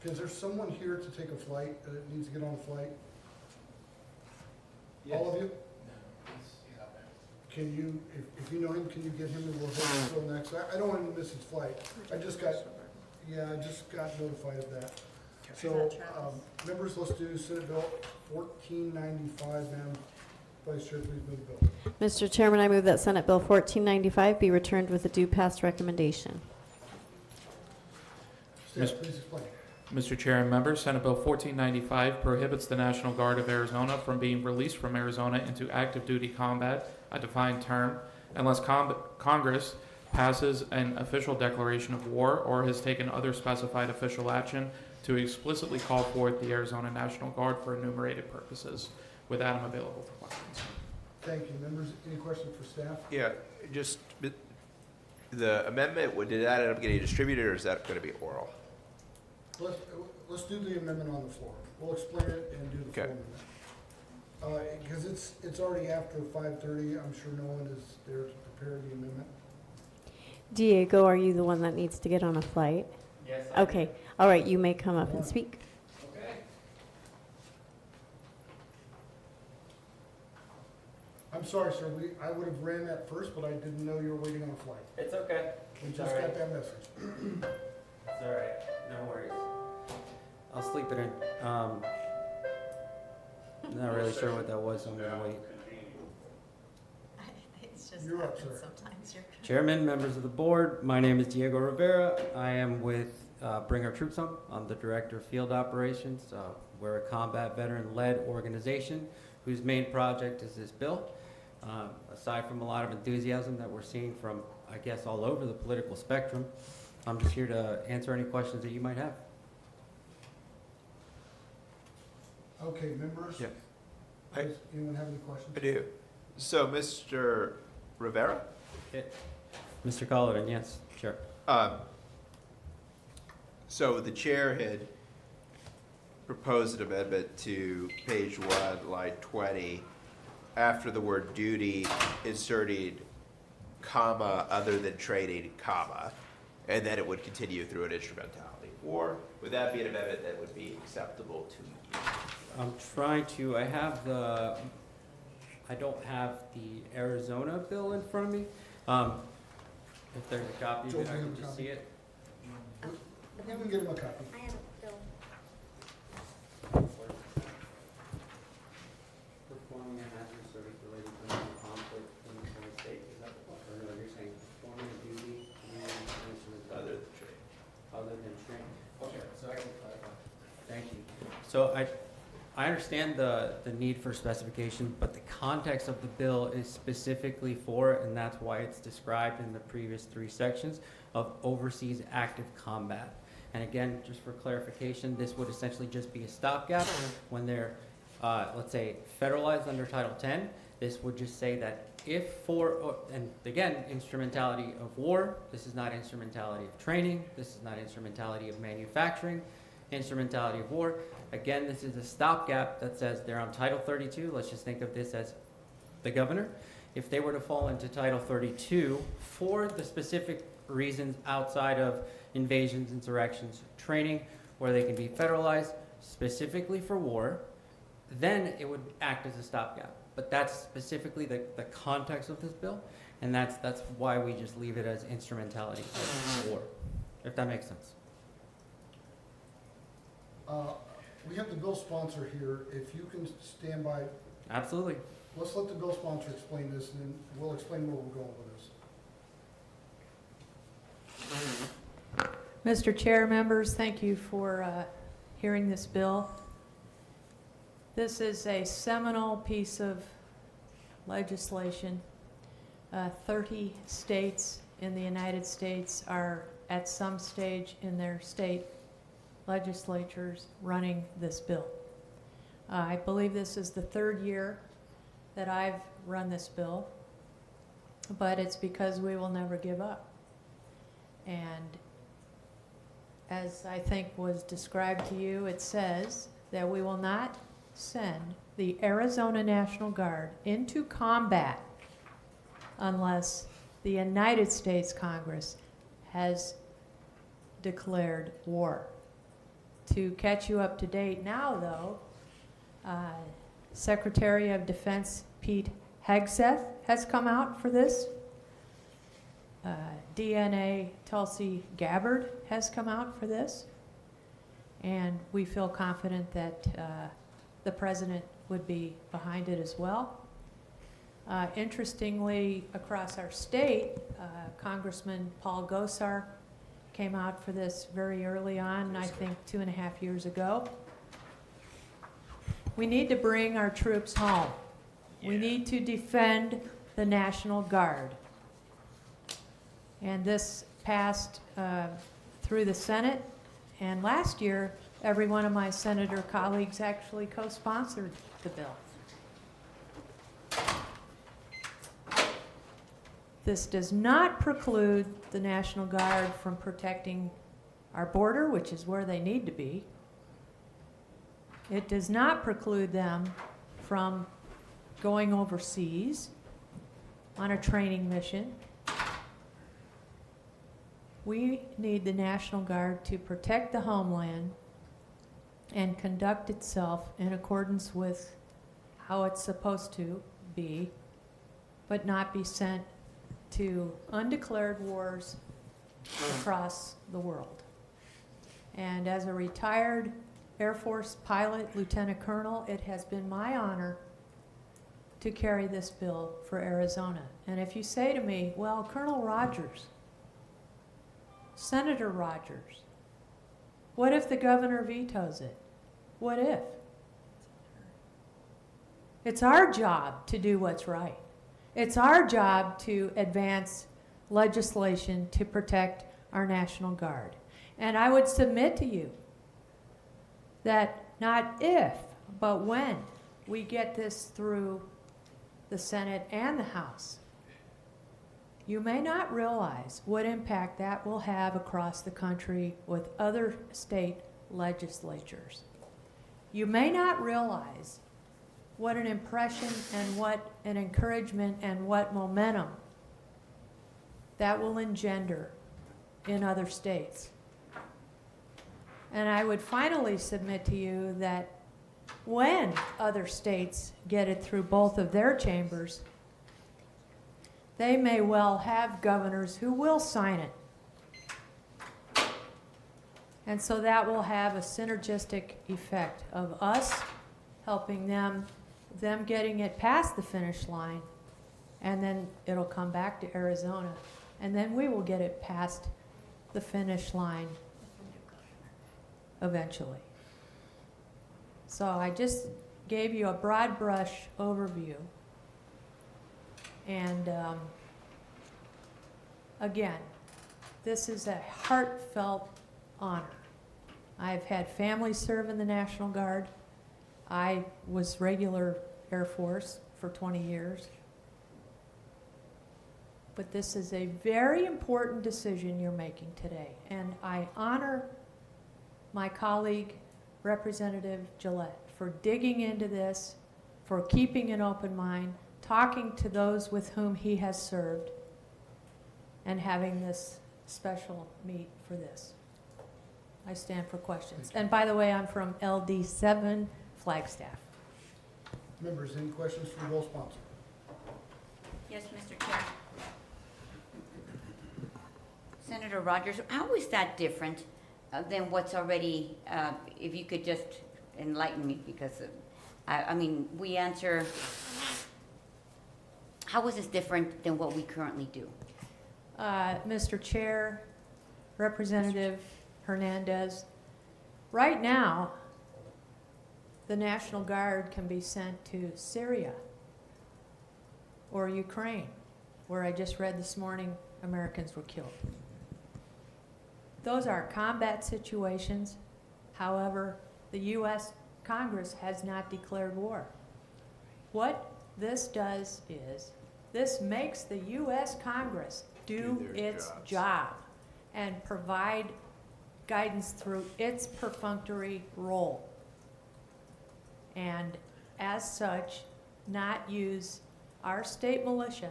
Is there someone here to take a flight, that needs to get on a flight? Yes. All of you? No, he's out there. Can you, if you know him, can you get him and we'll have him go next? I don't want him to miss his flight. I just got notified of that. So, members, let's do Senate Bill 1495, Madam Vice Chair, please move the bill. Mr. Chairman, I move that Senate Bill 1495 be returned with a due pass recommendation. Staff, please explain. Mr. Chair and members, Senate Bill 1495 prohibits the National Guard of Arizona from being released from Arizona into active duty combat, a defined term, unless Congress passes an official declaration of war or has taken other specified official action to explicitly call forth the Arizona National Guard for enumerated purposes. With that, I'm available for questions. Thank you. Members, any questions for staff? Yeah, just the amendment, did that end up getting distributed, or is that going to be oral? Let's do the amendment on the floor. We'll explain it and do the Okay. full amendment. Because it's already after 5:30, I'm sure no one is there to prepare the amendment. Diego, are you the one that needs to get on a flight? Yes. Okay. All right, you may come up and speak. Okay. I'm sorry, sir, I would have ran that first, but I didn't know you were waiting on a flight. It's okay. We It's just all got right. that message. It's all right. No worries. I'll sleep it in. Not really sure what that was, so I'm gonna wait. It's just You're up, happens sir. sometimes. You're Chairman, members of the board, my name is Diego Rivera. I am with Bring Our Troops Home. I'm the Director of Field Operations. We're a combat veteran-led organization whose main project is this bill. Aside from a lot of enthusiasm that we're seeing from, I guess, all over the political spectrum, I'm just here to answer any questions that you might have. Okay, members? Yeah. Does anyone have any questions? I do. So, Mr. Rivera? Mr. Colleton, yes, sure. So the chair had proposed an amendment to page 1, line 20, after the word duty, inserting comma, other than training, comma, and then it would continue through an instrumentality. Or would that be an amendment that would be acceptable to you? I'm trying to, I don't have the Arizona bill in front of me. If there's a copy, Joel, then I do you can have a just copy? see it. You can get him a copy. I have a bill. Performing a hazardous service related to a conflict in the foreign state, is that what, or no, you're saying performing a duty Other than training. other than training? Okay, so I can clarify. Thank you. So I understand the need for specification, but the context of the bill is specifically for, and that's why it's described in the previous 3 sections of overseas active combat. And again, just for clarification, this would essentially just be a stopgap when they're, let's say, federalized under Title 10. This would just say that if and again, instrumentality of war, this is not instrumentality of training, this is not instrumentality of manufacturing, instrumentality of war. Again, this is a stopgap that says they're on Title 32. Let's just think of this as the governor. If they were to fall into Title 32 for the specific reasons outside of invasions, insurrections, training, where they can be federalized specifically for war, then it would act as a stopgap. But that's specifically the context of this bill, and that's why we just leave it as instrumentality of war, if that makes sense. We have the bill sponsor here. If you can stand by, Absolutely. let's let the bill sponsor explain this, and then we'll explain where we're going with this. Mr. Chair, members, thank you for hearing this bill. This is a seminal piece of legislation. 30 states in the United States are at some stage in their state legislatures running this bill. I believe this is the 3rd year that I've run this bill, but it's because we will never give up. And as I think was described to you, it says that we will not send the Arizona National Guard into combat unless the United States Congress has declared war To catch you up to date now, though, Secretary of Defense Pete Hegseth has come out for this. DNA Tulsi Gabbard has come out for this. And we feel confident that the president would be behind it as well. Interestingly, across our state, Congressman Paul Gosar came out for this very early on, I think 2.5 years ago. We need to bring our troops home. We need to defend the National Guard. And this passed through the Senate, and last year, every one of my senator colleagues actually co-sponsored the bill. This does not preclude the National Guard from protecting our border, which is where they need to be. It does not preclude them from going overseas on a training mission. We need the National Guard to protect the homeland and conduct itself in accordance with how it's supposed to be, but not be sent to undeclared wars across the world. And as a retired Air Force pilot, Lieutenant Colonel, it has been my honor to carry this bill for Arizona. And if you say to me, well, Colonel Rogers, Senator Rogers, what if the governor vetoes it? What if? It's our job to do what's right. It's our job to advance legislation to protect our National Guard. And I would submit to you that not if, but when we get this through the Senate and the House, you may not realize what impact that will have across the country with other state legislatures. You may not realize what an impression and what an encouragement and what momentum that will engender in other states. And I would finally submit to you that when other states get it through both of their chambers, they may well have governors who will sign it. And so that will have a synergistic effect of us helping them getting it past the finish line, and then it'll come back to Arizona, and then we will get it past the finish line eventually. So I just gave you a broad brush overview. And again, this is a heartfelt honor. I've had family serve in the National Guard. I was regular Air Force for 20 years. But this is a very important decision you're making today. And I honor my colleague, Representative Gillette, for digging into this, for keeping an open mind, talking to those with whom he has served, and having this special meet for this. I stand for questions. And by the way, I'm from LD7 Flagstaff. Members, any questions for the bill sponsor? Yes, Mr. Chair. Senator Rogers, how is that different than what's already, if you could just enlighten me, because I mean, we answer, how is this different than what we currently do? Mr. Chair, Representative Hernandez, right now, the National Guard can be sent to Syria or Ukraine, where I just read this morning Americans were killed. Those are combat situations. However, the U.S. Congress has not declared war. What this does is, this makes the U.S. Congress do its job and provide guidance through its perfunctory role. And as such, not use our state militia,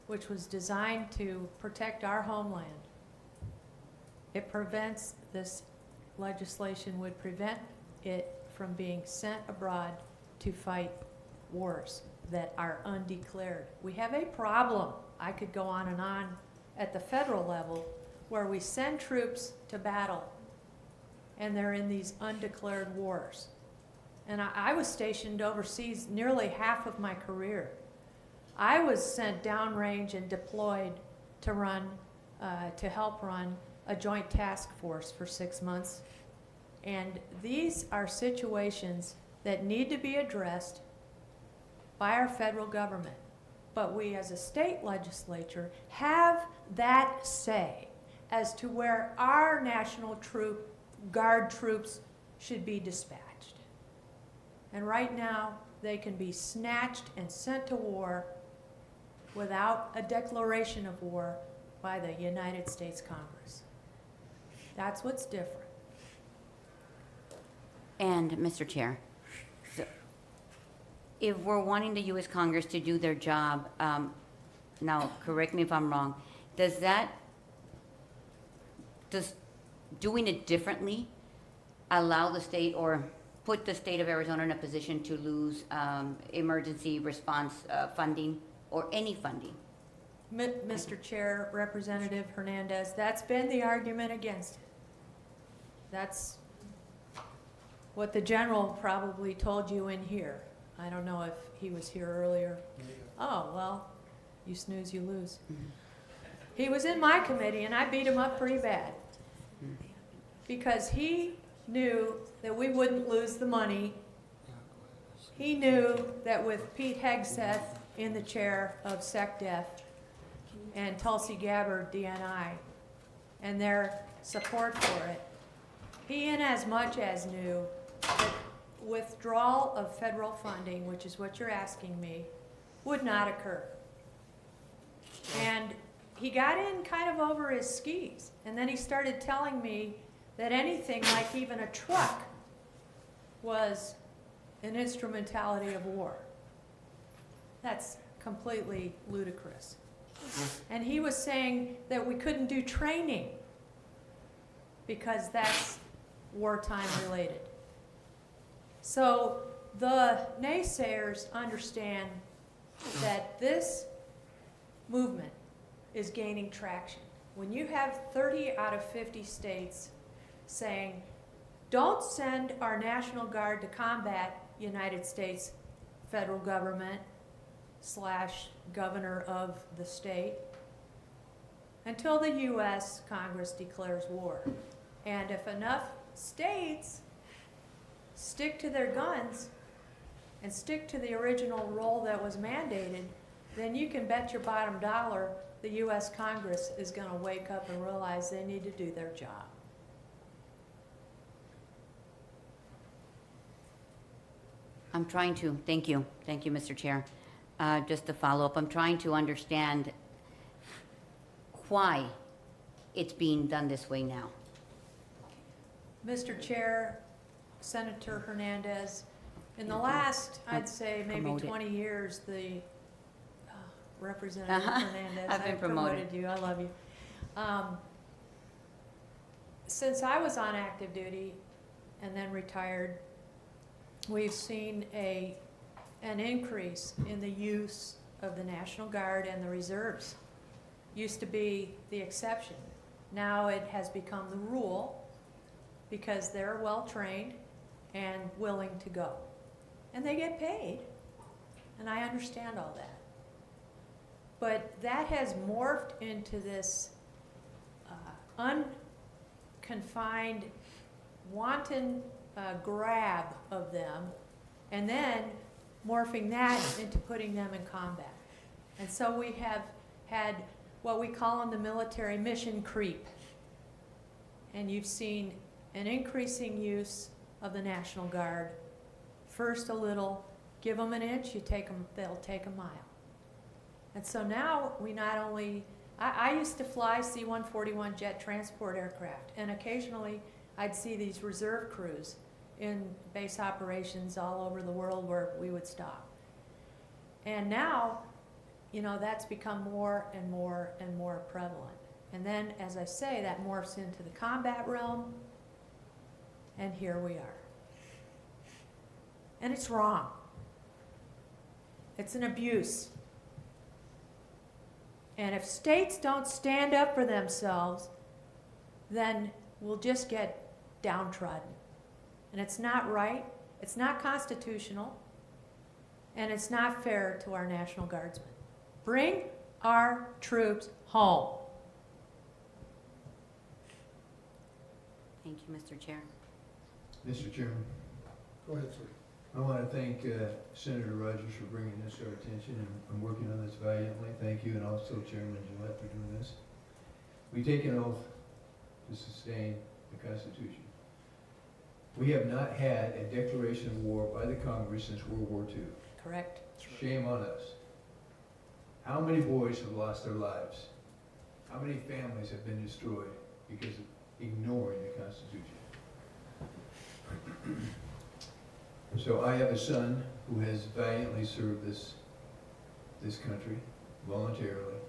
which was designed to protect our homeland. It prevents this legislation would prevent it from being sent abroad to fight wars that are undeclared. We have a problem, I could go on and on, at the federal level, where we send troops to battle and they're in these undeclared wars. And I was stationed overseas nearly half of my career. I was sent downrange and deployed to run, to help run a joint task force for 6 months. And these are situations that need to be addressed by our federal government. But we as a state legislature have that say as to where our National Guard troops should be dispatched. And right now, they can be snatched and sent to war without a declaration of war by the United States Congress. That's what's different. And, Mr. Chair, so if we're wanting the U.S. Congress to do their job, now, correct me if I'm wrong, does doing it differently allow the state or put the state of Arizona in a position to lose emergency response funding or any funding? Mr. Chair, Representative Hernandez, that's been the argument against it. That's what the general probably told you in here. I don't know if he was here earlier. Oh, well, you snooze, you lose. He was in my committee, and I beat him up pretty bad because he knew that we wouldn't lose the money. He knew that with Pete Hegseth in the chair of SecDef and Tulsi Gabbard, DNI, and their support for it, he in as much as knew that withdrawal of federal funding, which is what you're asking me, would not occur. And he got in kind of over his skis, and then he started telling me that anything like even a truck was an instrumentality of war. That's completely ludicrous. And he was saying that we couldn't do training because that's wartime related. So the naysayers understand that this movement is gaining traction. When you have 30 out of 50 states saying, don't send our National Guard to combat United States federal government / governor of the state until the U.S. Congress declares war. And if enough states stick to their guns and stick to the original role that was mandated, then you can bet your bottom dollar the U.S. Congress is going to wake up and realize they need to do their job. I'm trying to, thank you, Mr. Chair. Just to follow up, I'm trying to understand why it's being done this way now. Mr. Chair, Senator Hernandez, in the last, I'd say maybe Promote it. 20 years, the Representative Hernandez, I've been promoted. you, I love you. Since I was on active duty and then retired, we've seen an increase in the use of the National Guard and the reserves. Used to be the exception. Now it has become the rule because they're well trained and willing to go. And they get paid. And I understand all that. But that has morphed into this unconfined, wanton grab of them, and then morphing that into putting them in combat. And so we have had what we call in the military mission creep. And you've seen an increasing use of the National Guard. First a little, give them an inch, they'll take a mile. And so now we not only, I used to fly C-141 jet transport aircraft, and occasionally I'd see these reserve crews in base operations all over the world where we would stop. And now, you know, that's become more and more and more prevalent. And then, as I say, that morphs into the combat realm, And here we are. And it's wrong. It's an abuse. And if states don't stand up for themselves, then we'll just get downtrodden. And it's not right, it's not constitutional, and it's not fair to our National Guardsmen. Bring our troops home. Thank you, Mr. Chair. Mr. Chairman, Go ahead, sir. I want to thank Senator Rogers for bringing this to our attention and working on this valiantly. Thank you, and also Chairman Gillette for doing this. We take an oath to sustain the Constitution. We have not had a declaration of war by the Congress since World War II. Correct. Shame on us. How many boys have lost their lives? How many families have been destroyed because of ignoring the Constitution? So I have a son who has valiantly served this country voluntarily,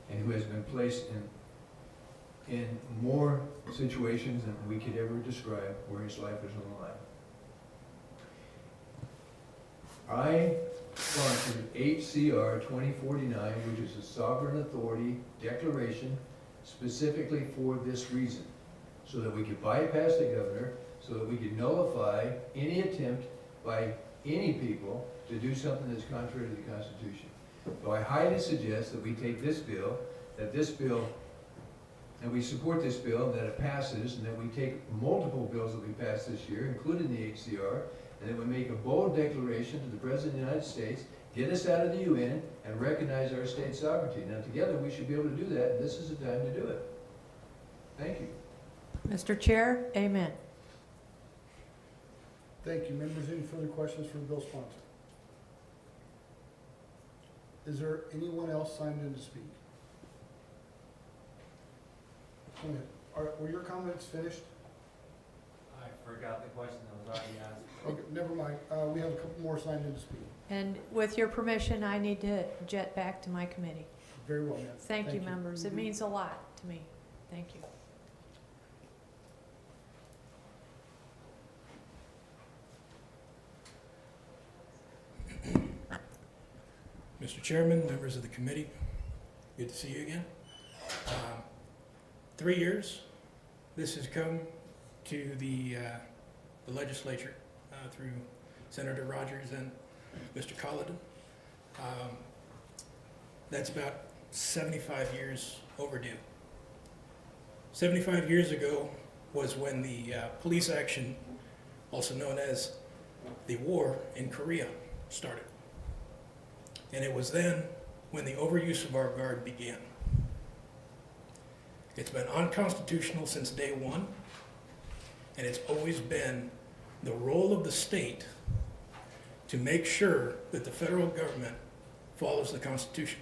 and who has been placed in more situations than we could ever describe where his life is on the line. I sponsored HCR 2049, which is a sovereign authority declaration specifically for this reason, so that we could bypass the governor, so that we could nullify any attempt by any people to do something that's contrary to the Constitution. So I highly suggest that we take this bill, and we support this bill, that it passes, and that we take multiple bills that we pass this year, including the HCR, and that we make a bold declaration to the President of the United States, get us out of the UN, and recognize our state sovereignty. Now together we should be able to do that, and this is the time to do it. Thank you. Mr. Chair, amen. Thank you. Members, any further questions for the bill sponsor? Is there anyone else signed in to speak? Go ahead. Were your comments finished? I forgot the question that was already asked. Okay, never mind. We have a couple more signed in to speak. And with your permission, I need to jet back to my committee. Very well, ma'am. Thank you, members. It means a lot to me. Thank you. Mr. Chairman, members of the committee, good to see you again. 3 years, this has come to the legislature through Senator Rogers and Mr. Colladon. That's about 75 years overdue. 75 years ago was when the police action, also known as the war in Korea, started. And it was then when the overuse of our guard began. It's been unconstitutional since day one, and it's always been the role of the state to make sure that the federal government follows the Constitution.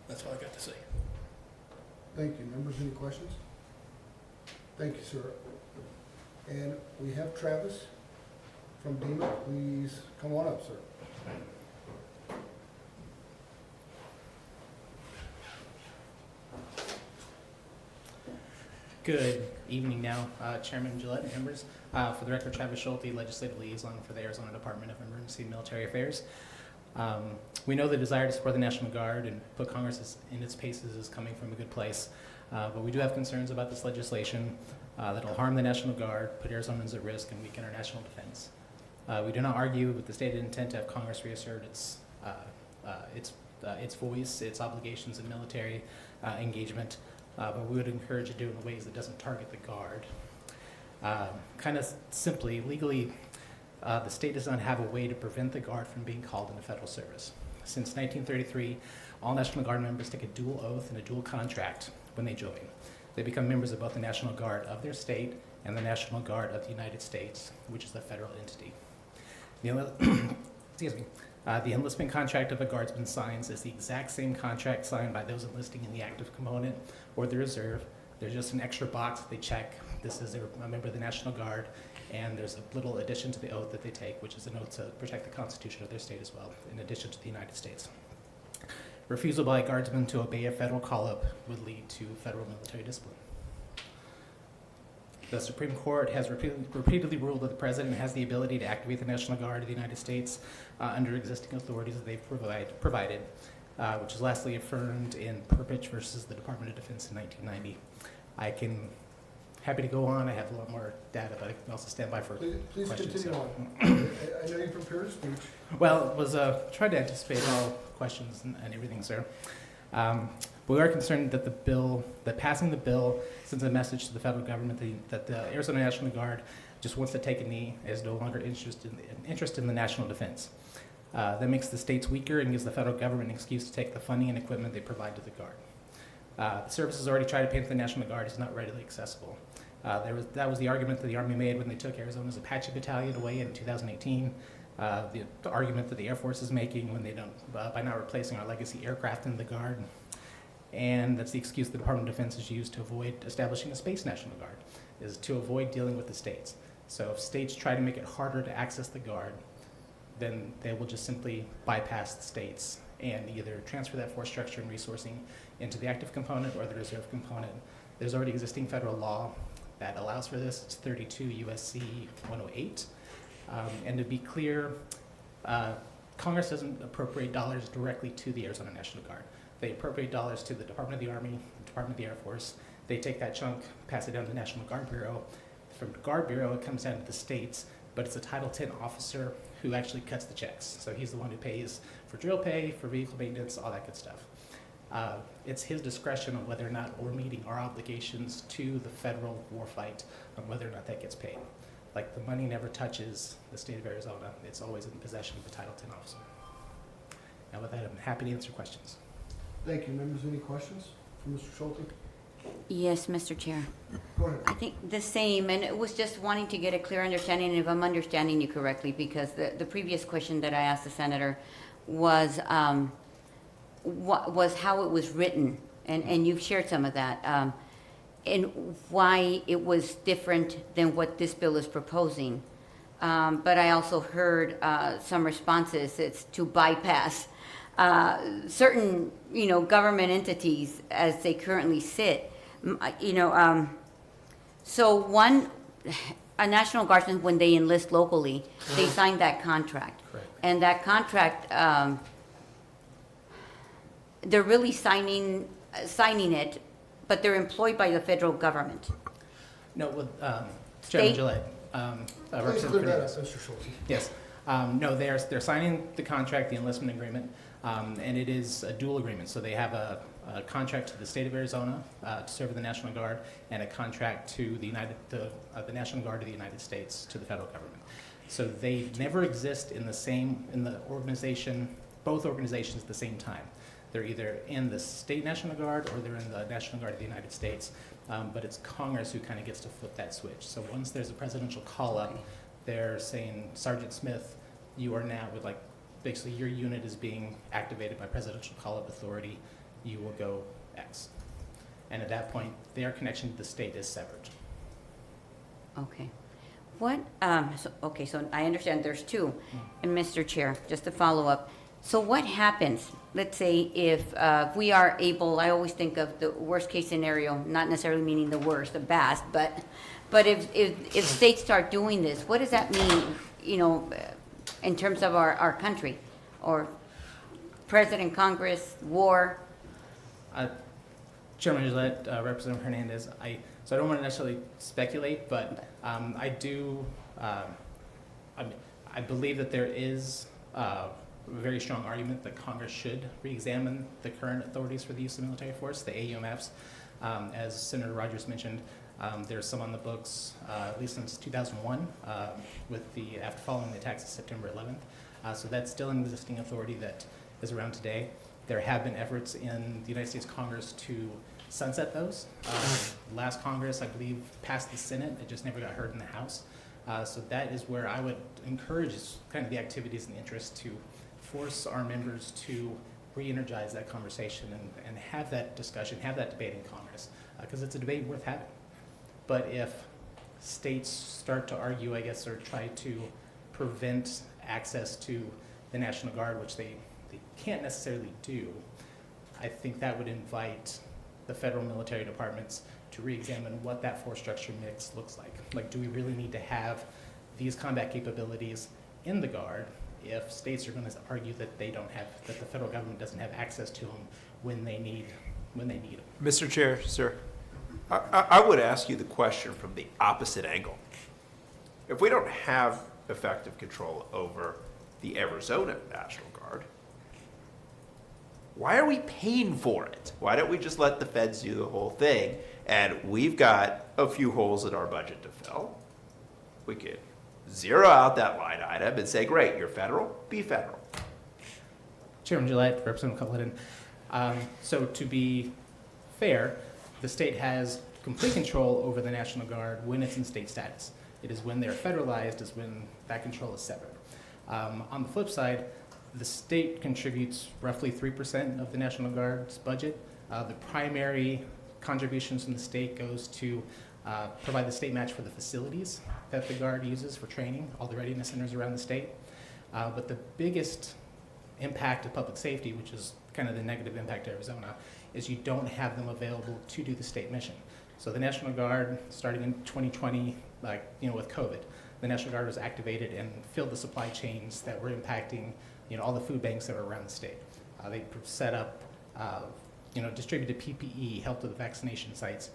That's all I got to say. Thank you. Members, any questions? Thank you, sir. And we have Travis from DEMA. Please come on up, sir. Good evening now, Chairman Gillette and members. For the record, Travis Schulte, Legislative Liaison for the Arizona Department of Emergency and Military Affairs. We know the desire to support the National Guard and put Congress in its paces is coming from a good place, but we do have concerns about this legislation that will harm the National Guard, put Arizonans at risk, and weaken our national defense. We do not argue with the stated intent to have Congress reassert its voice, its obligations in military engagement, but we would encourage it to do it in ways that doesn't target the Guard. Kind of simply, legally, the state does not have a way to prevent the Guard from being called into federal service. Since 1933, all National Guard members take a dual oath and a dual contract when they join. They become members of both the National Guard of their state and the National Guard of the United States, which is the federal entity. The enlistment contract of a Guardsman signs is the exact same contract signed by those enlisting in the active component or the reserve. There's just an extra box they check. This is a member of the National Guard, and there's a little addition to the oath that they take, which is an oath to protect the Constitution of their state as well, in addition to the United States. Refusal by a Guardsman to obey a federal call-up would lead to federal military discipline. The Supreme Court has repeatedly ruled that the President has the ability to activate the National Guard of the United States under existing authorities that they've provided, which is lastly affirmed in Perpich versus the Department of Defense in 1990. Happy to go on. I have a lot more data, but I can also stand by for Please questions. continue so. on. I know you prepared a speech. Well, was trying to anticipate all questions and everything, sir. But we are concerned that that passing the bill sends a message to the federal government that the Arizona National Guard just wants to take a knee, is no longer interested in the national defense. That makes the states weaker and gives the federal government an excuse to take the funding and equipment they provide to the Guard. The service has already tried to paint the National Guard as not readily accessible. That was the argument that the Army made when they took Arizona's Apache Battalion away in 2018. The argument that the Air Force is making when they don't, by not replacing our legacy aircraft in the Guard. And that's the excuse the Department of Defense has used to avoid establishing a Space National Guard, is to avoid dealing with the states. So if states try to make it harder to access the Guard, then they will just simply bypass the states and either transfer that force structure and resourcing into the active component or the reserve component. There's already existing federal law that allows for this. It's 32 USC 108. And to be clear, Congress doesn't appropriate dollars directly to the Arizona National Guard. They appropriate dollars to the Department of the Army, the Department of the Air Force. They take that chunk, pass it down to the National Guard Bureau. From the Guard Bureau, it comes down to the states, but it's a Title X officer who actually cuts the checks. So he's the one who pays for drill pay, for vehicle maintenance, all that good stuff. It's his discretion on whether or not we're meeting our obligations to the federal war fight, on whether or not that gets paid. Like, the money never touches the state of Arizona. It's always in possession of the Title X officer. Now with that, I'm happy to answer questions. Thank you. Members, any questions for Mr. Schulte? Yes, Mr. Chair. Go ahead. I think the same, and it was just wanting to get a clear understanding, if I'm understanding you correctly, because the previous question that I asked the senator was what was how it was written, and you've shared some of that, and why it was different than what this bill is proposing. But I also heard some responses. It's to bypass certain, government entities as they currently sit. So a National Guardsman, when they enlist locally, they sign that contract. Correct. And that contract, they're really signing it, but they're employed by the federal government. No, with State- Chairman Gillette. Please Representative clear that up, Fernandez. Mr. Schulte. Yes. No, they're signing the contract, the enlistment agreement, and it is a dual agreement. So they have a contract to the state of Arizona to serve in the National Guard, and a contract to the National Guard of the United States to the federal government. So they never exist in the organization, both organizations at the same time. They're either in the state National Guard or they're in the National Guard of the United States. But it's Congress who kind of gets to flip that switch. So once there's a presidential call-up, they're saying, Sergeant Smith, you are now with basically your unit is being activated by presidential call-up authority. You will go X. And at that point, their connection to the state is severed. Okay. So I understand there's two. And Mr. Chair, just to follow up, so what happens, let's say if we are able, I always think of the worst case scenario, not necessarily meaning the worst, the best, but if states start doing this, what does that mean, in terms of our country, or President, Congress, war? Chairman Gillette, Representative Hernandez, so I don't want to necessarily speculate, but I do, I believe that there is a very strong argument that Congress should re-examine the current authorities for the use of military force, the AUMFs. As Senator Rogers mentioned, there's some on the books, at least since 2001, after following the attacks of September 11th. So that's still an existing authority that is around today. There have been efforts in the United States Congress to sunset those. Last Congress, I believe, passed the Senate. It just never got heard in the House. So that is where I would encourage kind of the activities and the interest to force our members to re-energize that conversation and have that discussion, have that debate in Congress, because it's a debate worth having. But if states start to argue, I guess, or try to prevent access to the National Guard, which they can't necessarily do, I think that would invite the federal military departments to re-examine what that force structure mix looks like. Like, do we really need to have these combat capabilities in the Guard if states are going to argue that they don't have, that the federal government doesn't have access to them when they need them? Mr. Chair, sir, I would ask you the question from the opposite angle. If we don't have effective control over the Arizona National Guard, why are we paying for it? Why don't we just let the feds do the whole thing? And we've got a few holes in our budget to fill. We could zero out that line item and say, great, you're federal, be federal. Chairman Gillette, Representative Cullinan. So to be fair, the state has complete control over the National Guard when it's in state status. It is when they're federalized is when that control is severed. On the flip side, the state contributes roughly 3% of the National Guard's budget. The primary contributions from the state goes to provide the state match for the facilities that the Guard uses for training, all the readiness centers around the state. But the biggest impact to public safety, which is kind of the negative impact to Arizona, is you don't have them available to do the state mission. So the National Guard, starting in 2020, with COVID, the National Guard was activated and filled the supply chains that were impacting, all the food banks that were around the state. They set up, distributed PPE, helped with the vaccination sites.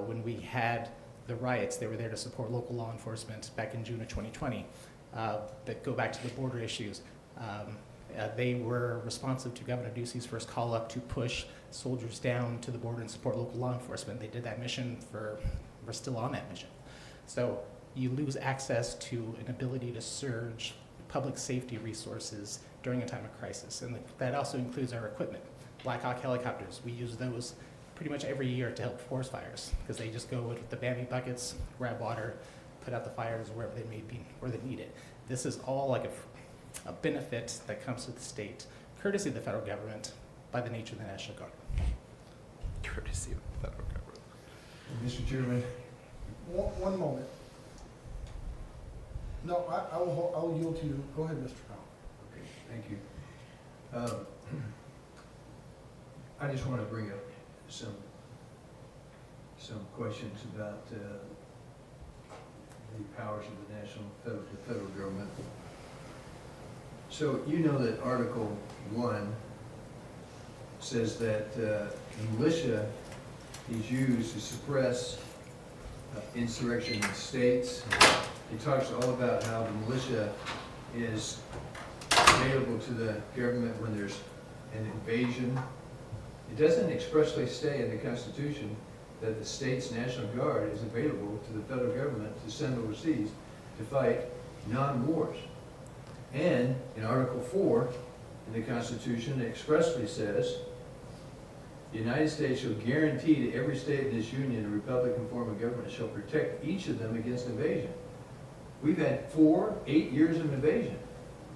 When we had the riots, they were there to support local law enforcement back in June of 2020. That go back to the border issues. They were responsive to Governor Ducey's first call up to push soldiers down to the border and support local law enforcement. They did that mission we're still on that mission. So you lose access to an ability to surge public safety resources during a time of crisis. And that also includes our equipment. Black Hawk helicopters, we use those pretty much every year to help forest fires because they just go with the Bambi buckets, grab water, put out the fires wherever they may be, where they need it. This is all like a benefit that comes to the state, courtesy of the federal government, by the nature of the National Guard. Courtesy of the federal government. Mr. Chairman, One moment. No, I will yield to you. Go ahead, Mr. Powell. okay, thank you. I just want to bring up some questions about the powers of the federal government. So you know that Article 1 says that militia is used to suppress insurrection in states. It talks all about how the militia is available to the government when there's an invasion. It doesn't expressly say in the Constitution that the state's National Guard is available to the federal government to send overseas to fight non-wars. And in Article 4 in the Constitution, it expressly says, the United States shall guarantee to every state in this union a republican form of government shall protect each of them against invasion. We've had 8 years of invasion.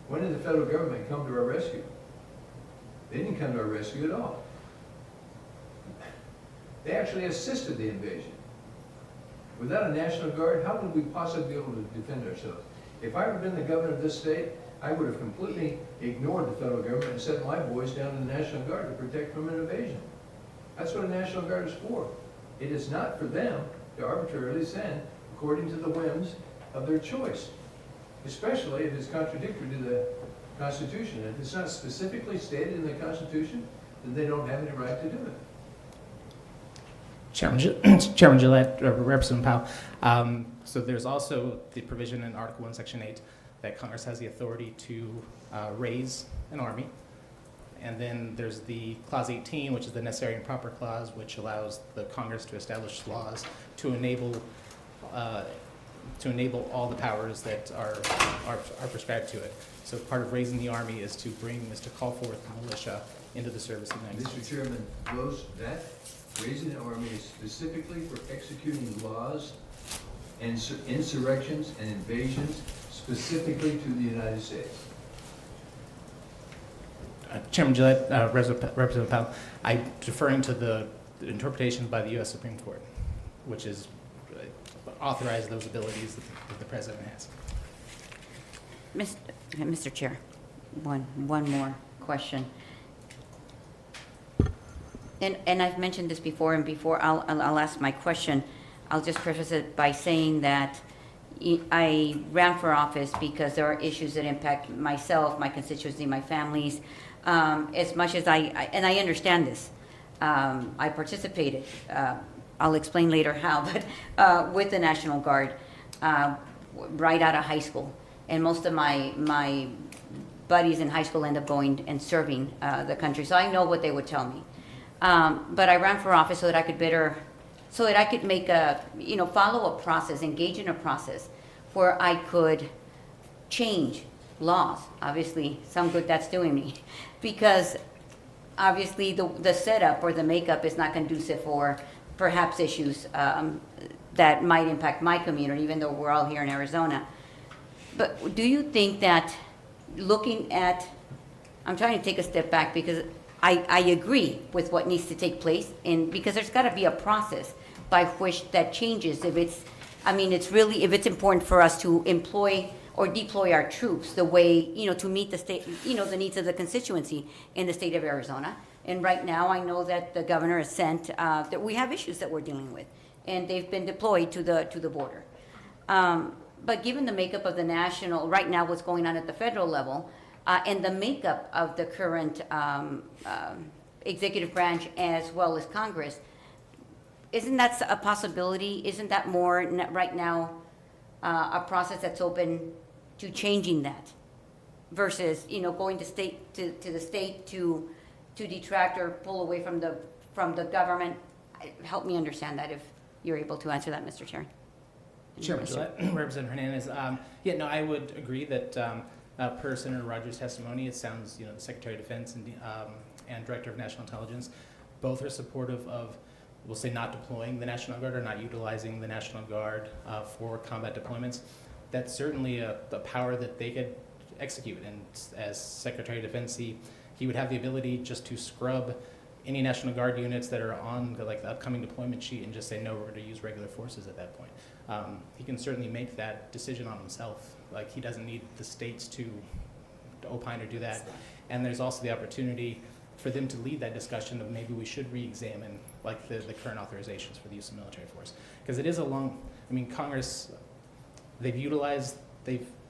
When did the federal government come to our rescue? They didn't come to our rescue at all. They actually assisted the invasion. Without a National Guard, how would we possibly be able to defend ourselves? If I had been the governor of this state, I would have completely ignored the federal government and sent my boys down to the National Guard to protect from an invasion. That's what a National Guard is for. It is not for them to arbitrarily send according to the whims of their choice, especially if it's contradictory to the Constitution. If it's not specifically stated in the Constitution, then they don't have any right to do it. Chairman Gillette, Representative Powell. So there's also the provision in Article 1, Section 8, that Congress has the authority to raise an army. And then there's the Clause 18, which is the necessary and proper clause, which allows the Congress to establish laws to enable all the powers that are prescribed to it. So part of raising the army is to call forth the militia into the service of the United States. Mr. Chairman, that raising the army is specifically for executing laws and insurrections and invasions specifically to the United States. Chairman Gillette, Representative Powell, I'm deferring to the interpretation by the U.S. Supreme Court, which is authorize those abilities that the President has. Mr. Chair, one more question. And I've mentioned this before, and before I'll ask my question, I'll just preface it by saying that I ran for office because there are issues that impact myself, my constituency, my families, as much as and I understand this. I participated, I'll explain later how, but with the National Guard right out of high school. And most of my buddies in high school end up going and serving the country, so I know what they would tell me. But I ran for office so that I could make follow a process, engage in a process where I could change laws. Obviously, some good that's doing me, because obviously the setup or the makeup is not conducive for perhaps issues that might impact my community, even though we're all here in Arizona. But do you think that looking at, I'm trying to take a step back because I agree with what needs to take place, and because there's got to be a process by which that changes. If it's important for us to employ or deploy our troops the way, to meet the state, the needs of the constituency in the state of Arizona. And right now, I know that the governor has sent, that we have issues that we're dealing with, and they've been deployed to the border. But given the makeup of the national, right now what's going on at the federal level, and the makeup of the current executive branch as well as Congress, isn't that a possibility? Isn't that more right now a process that's open to changing that versus going to the state to detract or pull away from the government? Help me understand that if you're able to answer that, Mr. Chair. Chairman Gillette, Representative Hernandez. I would agree that per Senator Rogers' testimony, it sounds, the Secretary of Defense and Director of National Intelligence both are supportive of, we'll say, not deploying the National Guard or not utilizing the National Guard for combat deployments. That's certainly a power that they could execute. And as Secretary of Defense, he would have the ability just to scrub any National Guard units that are on the upcoming deployment sheet and just say, no, we're going to use regular forces at that point. He can certainly make that decision on himself. He doesn't need the states to opine or do that. And there's also the opportunity for them to lead that discussion of maybe we should re-examine the current authorizations for the use of military force. Because it is Congress, they've utilized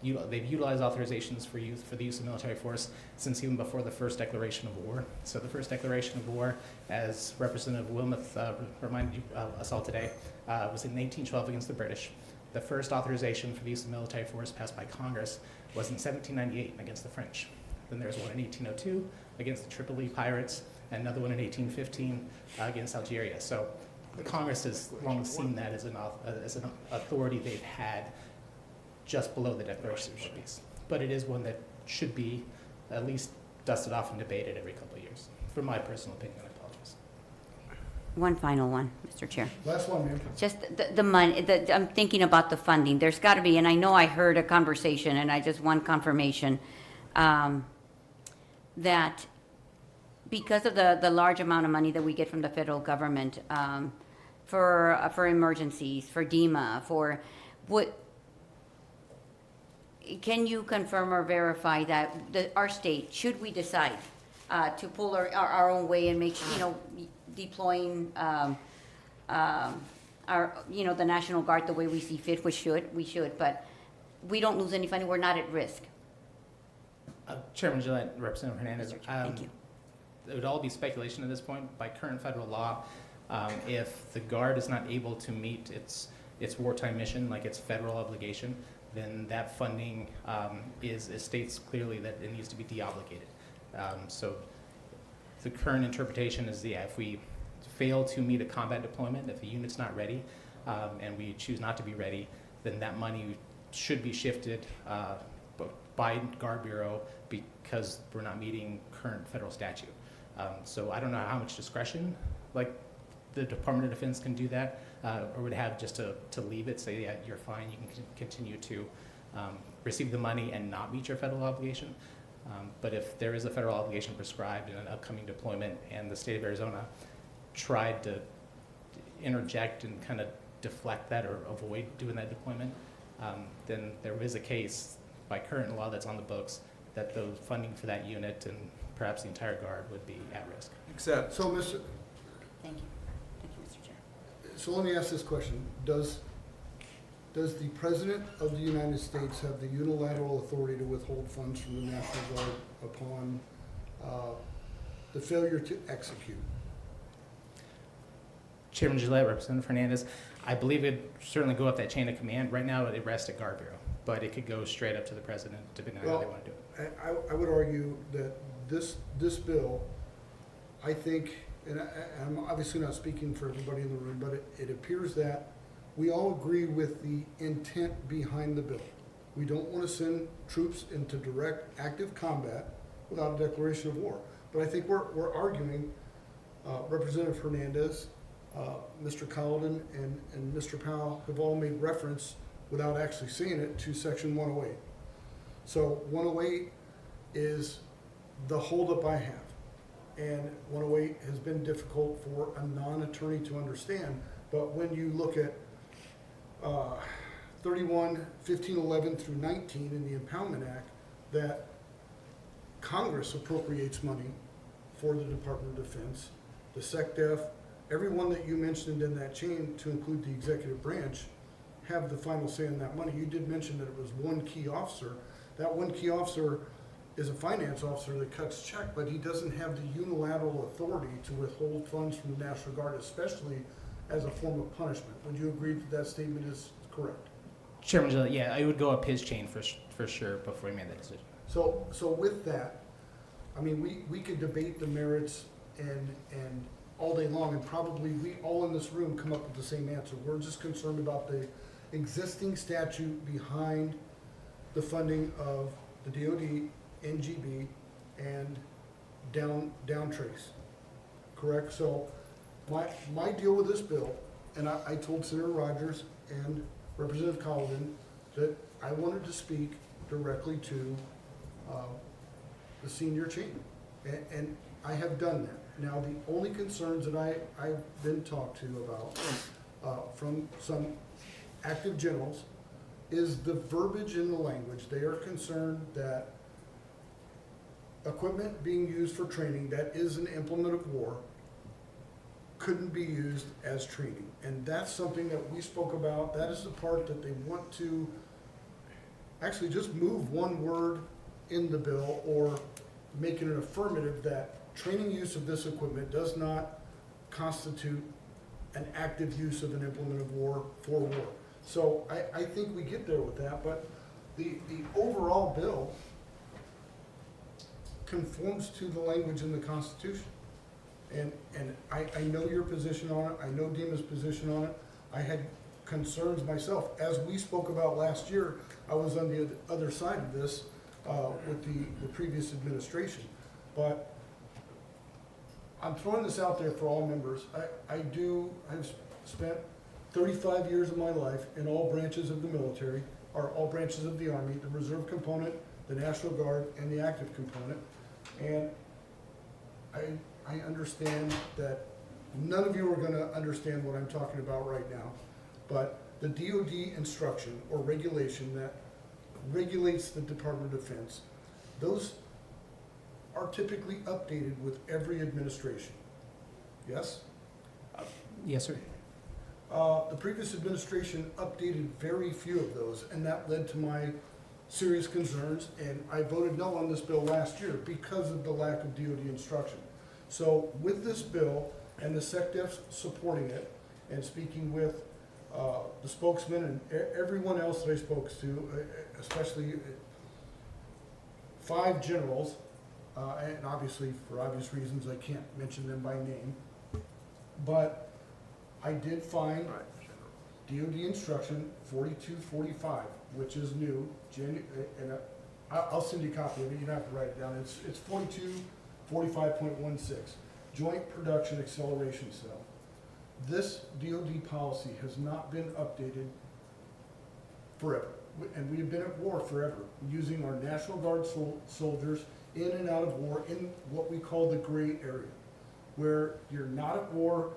authorizations for the use of military force since even before the first declaration of war. So the first declaration of war, as Representative Wilmoth reminded us all today, was in 1812 against the British. The first authorization for the use of military force passed by Congress was in 1798 against the French. Then there was one in 1802 against the Tripoli pirates, and another one in 1815 against Algeria. So the Congress has long seen that as an authority they've had just below the Declaration of Peace. But it is one that should be at least dusted off and debated every couple of years, from my personal opinion. I apologize. One final one, Mr. Chair. Last one, ma'am. Just the money, I'm thinking about the funding. There's got to be, and I know I heard a conversation, and I just want confirmation, that because of the large amount of money that we get from the federal government for emergencies, for DEMA, can you confirm or verify that our state, should we decide to pull our own way and make, deploying the National Guard the way we see fit, we should, but we don't lose any funding, we're not at risk? Chairman Gillette, Representative Hernandez. Thank you. It would all be speculation at this point. By current federal law, if the Guard is not able to meet its wartime mission, like its federal obligation, then that funding states clearly that it needs to be deobligated. So the current interpretation is, if we fail to meet a combat deployment, if the unit's not ready, and we choose not to be ready, then that money should be shifted by Guard Bureau because we're not meeting current federal statute. So I don't know how much discretion the Department of Defense can do that, or would have just to leave it, say, yeah, you're fine, you can continue to receive the money and not meet your federal obligation. But if there is a federal obligation prescribed in an upcoming deployment and the state of Arizona tried to interject and kind of deflect that or avoid doing that deployment, then there is a case by current law that's on the books that the funding for that unit and perhaps the entire Guard would be at risk. So, Thank you. Thank you, Mr. Chair. So let me ask this question. Does the President of the United States have the unilateral authority to withhold funds from the National Guard upon the failure to execute? Chairman Gillette, Representative Fernandez, I believe it'd certainly go up that chain of command. Right now, it rests at Guard Bureau, but it could go straight up to the president, depending on how they want to do it. I would argue that this bill, I think, and I'm obviously not speaking for everybody in the room, but it appears that we all agree with the intent behind the bill. We don't want to send troops into direct active combat without a declaration of war. But I think we're arguing, Representative Hernandez, Mr. Collin, and Mr. Powell have all made reference, without actually saying it, to Section 108. So 108 is the holdup I have. And 108 has been difficult for a non-attorney to understand. But when you look at 31, 15, 11 through 19 in the Impoundment Act, that Congress appropriates money for the Department of Defense, the SecDef, everyone that you mentioned in that chain, to include the executive branch, have the final say in that money. You did mention that it was one key officer. That one key officer is a finance officer that cuts check, but he doesn't have the unilateral authority to withhold funds from the National Guard, especially as a form of punishment. Would you agree that that statement is correct? Chairman Gillette, yeah, I would go up his chain for sure before he made that decision. So with that, I mean, we could debate the merits and all day long, and probably we all in this room come up with the same answer. We're just concerned about the existing statute behind the funding of the DOD, NGB, and down trace. Correct? So my deal with this bill, and I told Senator Rogers and Representative Collin that I wanted to speak directly to the senior chain, and I have done that. Now, the only concerns that I've been talked to about from some active generals is the verbiage in the language. They are concerned that equipment being used for training that is an implement of war couldn't be used as training. And that's something that we spoke about. That is the part that they want to actually just move one word in the bill, or make it an affirmative that training use of this equipment does not constitute an active use of an implement of war for war. So I think we get there with that, but the overall bill conforms to the language in the Constitution. And I know your position on it. I know Dima's position on it. I had concerns myself. As we spoke about last year, I was on the other side of this with the previous administration. But I'm throwing this out there for all members. I've spent 35 years of my life in all branches of the military, or all branches of the Army, the reserve component, the National Guard, and the active component. And I understand that none of you are gonna understand what I'm talking about right now, but the DOD instruction or regulation that regulates the Department of Defense, those are typically updated with every administration. Yes? Yes, sir. The previous administration updated very few of those, and that led to my serious concerns, and I voted no on this bill last year because of the lack of DOD instruction. So with this bill and the SecDef supporting it, and speaking with the spokesman and everyone else that I spoke to, especially 5 generals, and obviously for obvious reasons I can't mention them by name, but I did find DOD instruction 4245, which is new, and I'll send you a copy of it. You don't have to write it down. It's 4245.16, Joint Production Acceleration Cell. This DOD policy has not been updated forever, and we have been at war forever, using our National Guard soldiers in and out of war in what we call the gray area, where you're not at war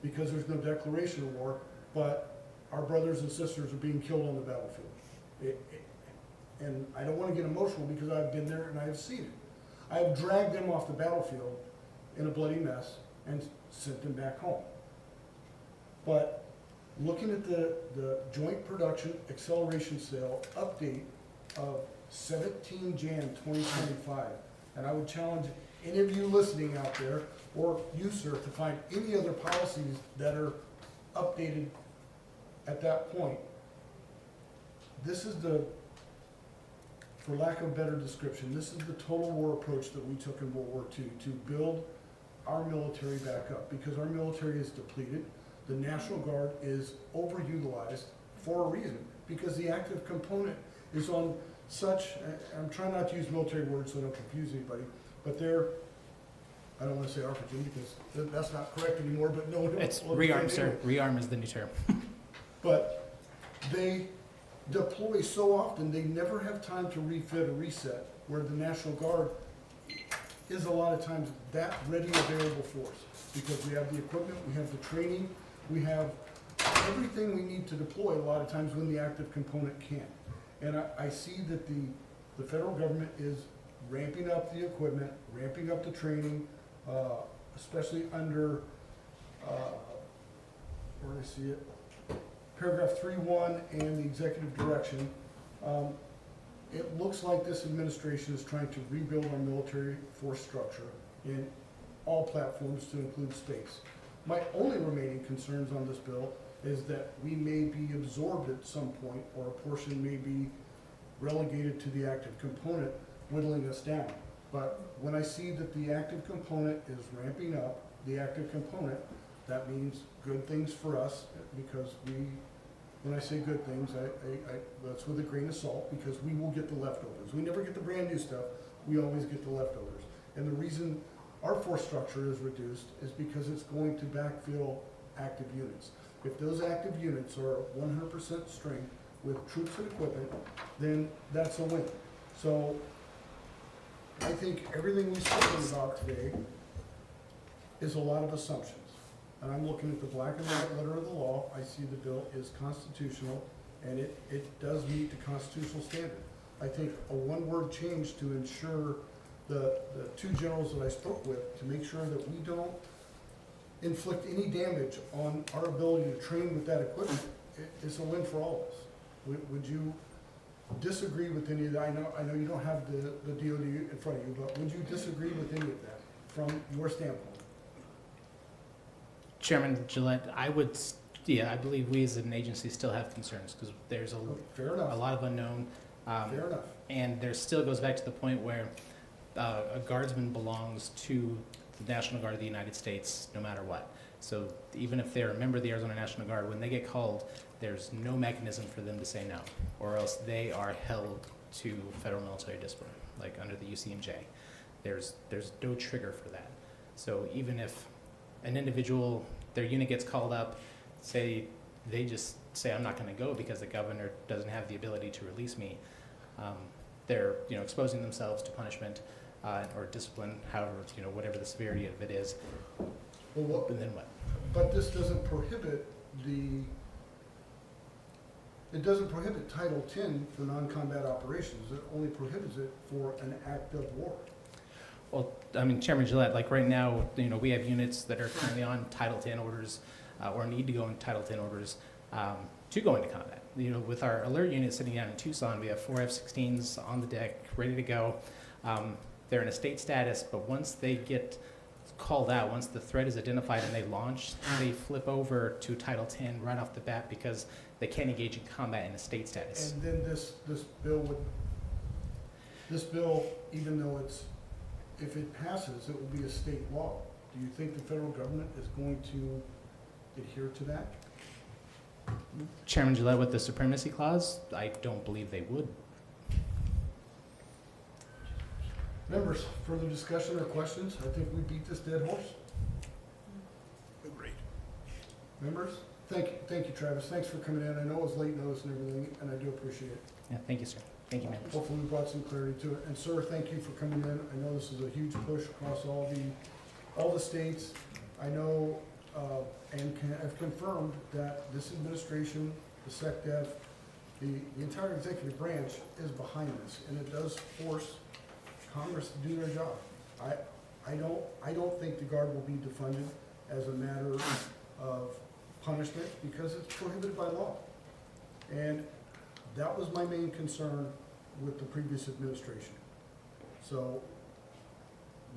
because there's no declaration of war, but our brothers and sisters are being killed on the battlefield. And I don't want to get emotional because I've been there and I have seen it. I have dragged them off the battlefield in a bloody mess and sent them back home. But looking at the joint production acceleration sale update of 17 Jan 2025, and I would challenge any of you listening out there, or you, sir, to find any other policies that are updated at that point. This is the, for lack of a better description, this is the total war approach that we took in World War II to build our military back up, because our military is depleted. The National Guard is overutilized for a reason, because the active component is on such, I'm trying not to use military words so I don't confuse anybody, but they're, I don't want to say ARPAGing because that's not correct anymore, but no one. It's rearm, sir. Rearm is the new term. But they deploy so often, they never have time to refit or reset, where the National Guard is a lot of times that ready available force, because we have the equipment, we have the training, we have everything we need to deploy a lot of times when the active component can't. And I see that the federal government is ramping up the equipment, ramping up the training, especially under, where do I see it? Paragraph 3.1 and the executive direction. It looks like this administration is trying to rebuild our military force structure in all platforms to include space. My only remaining concerns on this bill is that we may be absorbed at some point, or a portion may be relegated to the active component, whittling us down. But when I see that the active component is ramping up, the active component, that means good things for us, because when I say good things, that's with a grain of salt, because we will get the leftovers. We never get the brand new stuff, we always get the leftovers. And the reason our force structure is reduced is because it's going to backfill active units. If those active units are 100% strength with troops and equipment, then that's a win. So I think everything we've spoken about today is a lot of assumptions. And I'm looking at the black and white letter of the law. I see the bill is constitutional, and it does meet the constitutional standard. I think a one-word change to ensure the two generals that I spoke with, to make sure that we don't inflict any damage on our ability to train with that equipment, is a win for all of us. Would you disagree with any of that? I know you don't have the DOD in front of you, but would you disagree with any of that from your standpoint? Chairman Gillette, I believe we as an agency still have concerns because there's Fair enough. a lot of unknown. Fair enough. And there still goes back to the point where a guardsman belongs to the National Guard of the United States no matter what. So even if they're a member of the Arizona National Guard, when they get called, there's no mechanism for them to say no, or else they are held to federal military discipline, like under the UCMJ. There's no trigger for that. So even if an individual, their unit gets called up, say they just say, I'm not going to go because the governor doesn't have the ability to release me, they're exposing themselves to punishment or discipline, however, whatever the severity of it is. Well, and then what? But this doesn't prohibit it doesn't prohibit Title 10 for non-combat operations. It only prohibits it for an act of war. Well, I mean, Chairman Gillette, like right now, we have units that are currently on Title 10 orders or need to go in Title 10 orders to go into combat. With our alert unit sitting down in Tucson, we have 4 F-16s on the deck, ready to go. They're in a state status, but once they get called out, once the threat is identified and they launch, they flip over to Title 10 right off the bat because they can't engage in combat in a state status. And then this bill, even though if it passes, it will be a state law. Do you think the federal government is going to adhere to that? Chairman Gillette, with the supremacy clause, I don't believe they would. Members, further discussion or questions? I think we beat this dead horse. Agreed. Members, thank you, Travis. Thanks for coming in. I know it was late notice and everything, and I do appreciate it. Yeah, thank you, sir. Thank you, members. Hopefully we brought some clarity to it. And sir, thank you for coming in. I know this is a huge push across all the states. I know and have confirmed that this administration, the SecDef, the entire executive branch is behind this, and it does force Congress to do their job. I don't think the Guard will be defunded, as a matter of punishment because it's prohibited by law. And that was my main concern with the previous administration. So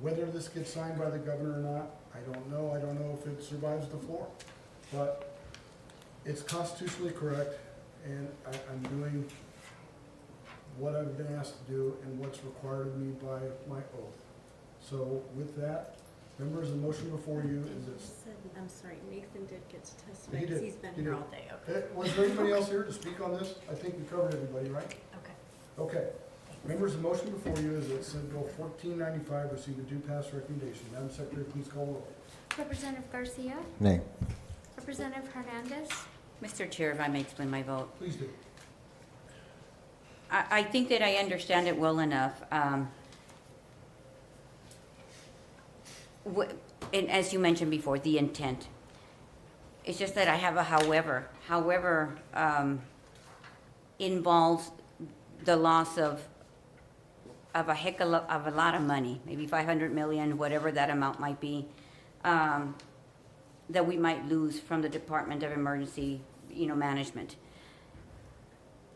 whether this gets signed by the governor or not, I don't know. I don't know if it survives the floor. But it's constitutionally correct, and I'm doing what I've been asked to do and what's required of me by my oath. So with that, members, the motion before you is this. I'm sorry, Nathan did get to He testify did. because he's been He here did. all day. Okay. Was there anybody else here to speak on this? I think we covered everybody, right? Okay. Okay. Members, the motion before you is that Senate Bill 1495 receive a due pass recommendation. Madam Secretary, please call the roll. Representative Garcia, Nay. Representative Hernandez, Mr. Chair, if I may explain my vote. Please do. I think that I understand it well enough. And as you mentioned before, the intent. It's just that I have a however. However involves the loss of a of a lot of money, maybe 500 million, whatever that amount might be, that we might lose from the Department of Emergency, Management.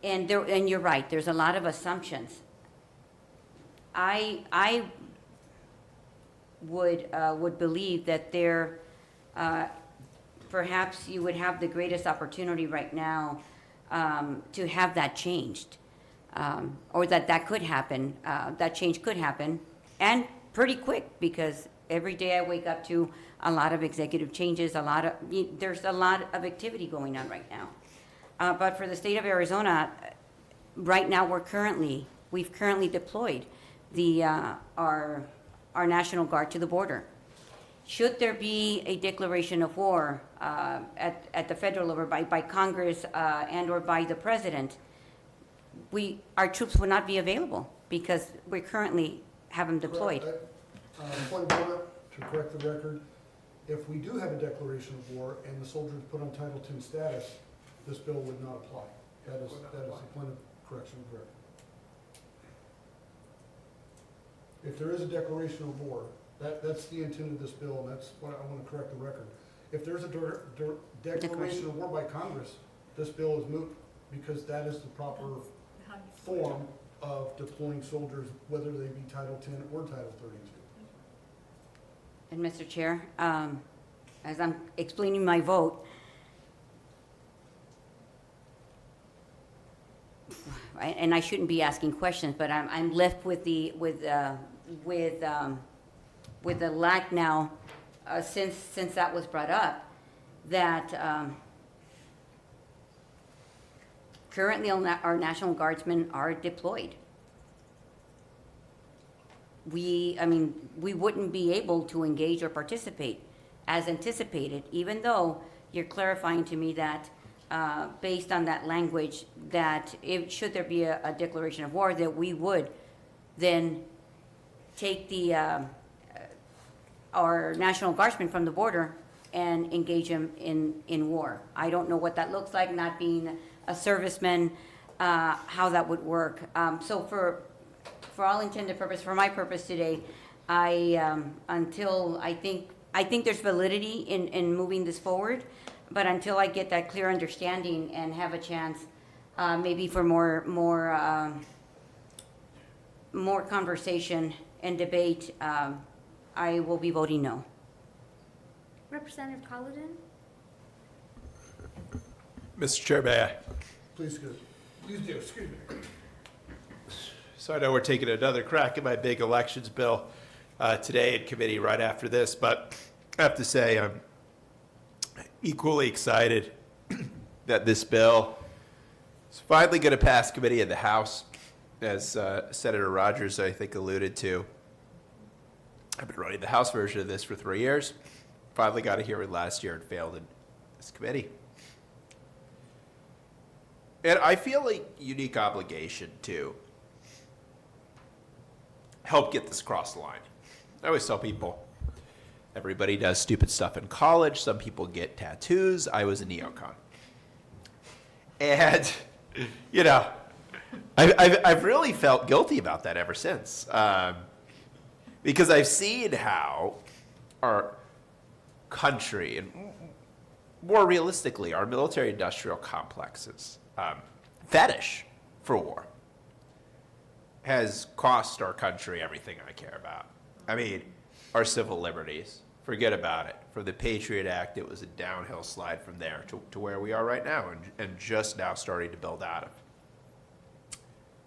And you're right, there's a lot of assumptions. I would believe that there, perhaps you would have the greatest opportunity right now to have that changed, or that could happen. That change could happen, and pretty quick, because every day I wake up to a lot of executive changes. There's a lot of activity going on right now. But for the state of Arizona, right now we've currently deployed our National Guard to the border. Should there be a declaration of war at the federal level by Congress and or by the president, our troops would not be available because we currently have them deployed. Point of order, to correct the record, if we do have a declaration of war and the soldiers put on Title X status, this bill would not apply. That is a point of correction of record. If there is a declaration of war, that's the intent of this bill, and that's what I want to correct the record. If there's a declaration of war by Congress, this bill is moot, because that is the proper form of deploying soldiers, whether they be Title X or Title 32. And Mr. Chair, as I'm explaining my vote, and I shouldn't be asking questions, but I'm left with the lack now, since that was brought up, that currently our National Guardsmen are deployed. We wouldn't be able to engage or participate as anticipated, even though you're clarifying to me that based on that language, that should there be a declaration of war, that we would then take our National Guardsmen from the border and engage them in war. I don't know what that looks like, not being a serviceman, how that would work. So for all intended purpose, for my purpose today, until I think there's validity in moving this forward, but until I get that clear understanding and have a chance, maybe for more conversation and debate, I will be voting no. Representative Colladin, Mr. Chair, may I? Please do, excuse me. So I know we're taking another crack at my big elections bill today in committee right after this, but I have to say I'm equally excited that this bill is finally going to pass committee in the House, as Senator Rogers, I think, alluded to. I've been running the House version of this for 3 years. Finally got a hearing last year and failed in this committee. And I feel a unique obligation to help get this across the line. I always tell people, everybody does stupid stuff in college. Some people get tattoos. I was a neocon. And, I've really felt guilty about that ever since. Because I've seen how our country, and more realistically, our military-industrial complexes, fetish for war, has cost our country everything I care about. I mean, our civil liberties, forget about it. For the Patriot Act, it was a downhill slide from there to where we are right now, and just now starting to build out of.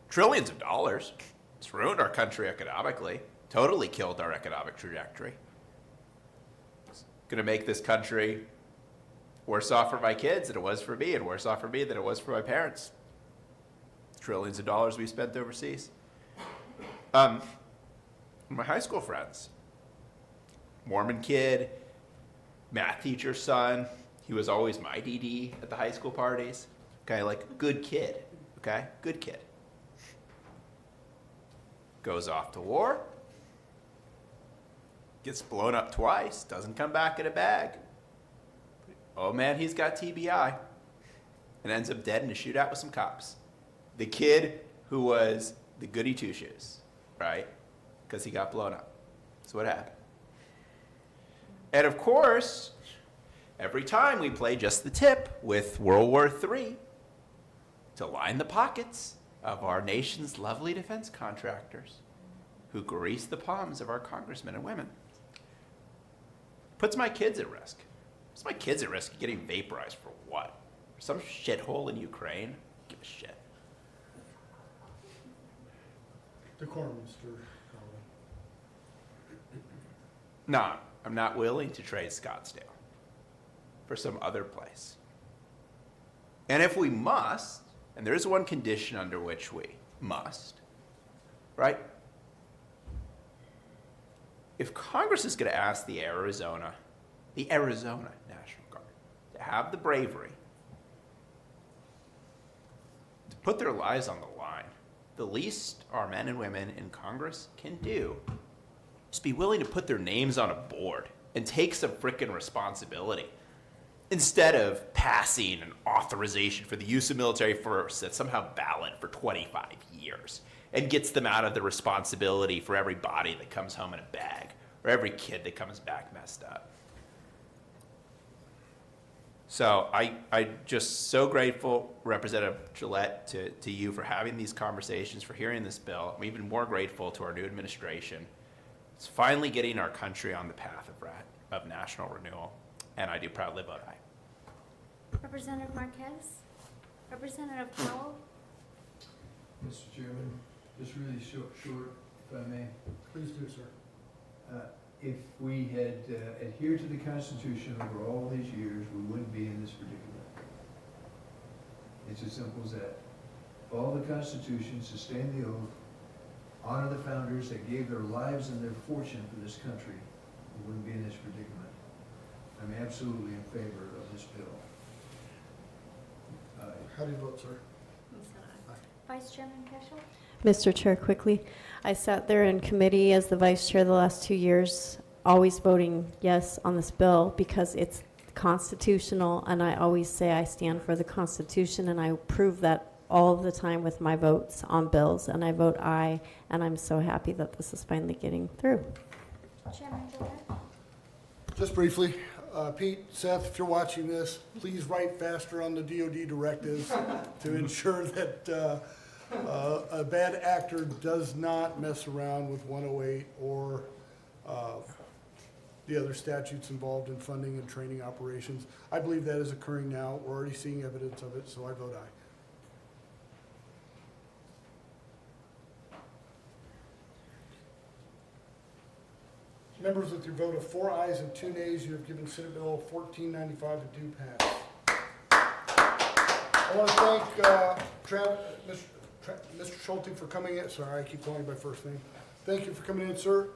Trillions of dollars. It's ruined our country economically, totally killed our economic trajectory. It's going to make this country worse off for my kids than it was for me, and worse off for me than it was for my parents. Trillions of dollars we spent overseas. My high school friends, Mormon kid, math teacher's son, he was always my DD at the high school parties. Okay, like, good kid, okay? Good kid. Goes off to war, gets blown up twice, doesn't come back in a bag. Oh man, he's got TBI, and ends up dead in a shootout with some cops. The kid who was the goody two-shoes, right? Because he got blown up. That's what happened. And of course, every time we play just the tip with World War III to line the pockets of our nation's lovely defense contractors who grease the palms of our congressmen and women. Puts my kids at risk. Puts my kids at risk of getting vaporized for what? For some shithole in Ukraine? Give a shit. Decorum, Mr. Conley. No, I'm not willing to trade Scottsdale for some other place. And if we must, and there is one condition under which we must, right? If Congress is going to ask the Arizona National Guard to have the bravery to put their lives on the line, the least our men and women in Congress can do is be willing to put their names on a board and take some frickin' responsibility, instead of passing an authorization for the use of military force that's somehow valid for 25 years and gets them out of the responsibility for every body that comes home in a bag or every kid that comes back messed up. So I just so grateful, Representative Gillette, to you for having these conversations, for hearing this bill. I'm even more grateful to our new administration. It's finally getting our country on the path of national renewal, and I do proudly vote aye. Representative Marquez, Representative Powell, Mr. Chairman, just really short, if I may. Please do, sir. If we had adhered to the Constitution over all these years, we wouldn't be in this predicament. It's as simple as that. Follow the Constitution, sustain the oath, honor the founders that gave their lives and their fortune for this country, we wouldn't be in this predicament. I'm absolutely in favor of this bill. How do you vote, sir? Vice Chairman Keschel, Mr. Chair, quickly, I sat there in committee as the vice chair the last 2 years, always voting yes on this bill because it's constitutional, and I always say I stand for the Constitution, and I prove that all the time with my votes on bills, and I vote aye, and I'm so happy that this is finally getting through. Chairman Gillette, Just briefly, Pete, Seth, if you're watching this, please write faster on the DOD directives to ensure that a bad actor does not mess around with 108 or the other statutes involved in funding and training operations. I believe that is occurring now. We're already seeing evidence of it, so I vote aye. Members, with your vote of 4 ayes and 2 nays, you have given Senate Bill 1495 a due pass. I want to thank Mr. Schulte for coming in. Sorry, I keep calling you by first name. Thank you for coming in, sir.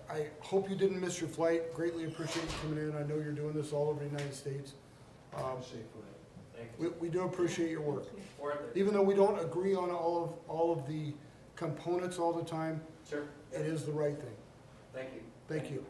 I hope you didn't miss your flight. Greatly appreciate you coming in. I know you're doing this all over the United States. We do appreciate your work. Even though we don't agree on all of the components all the time, Sure. it is the right thing. Thank you. Thank you.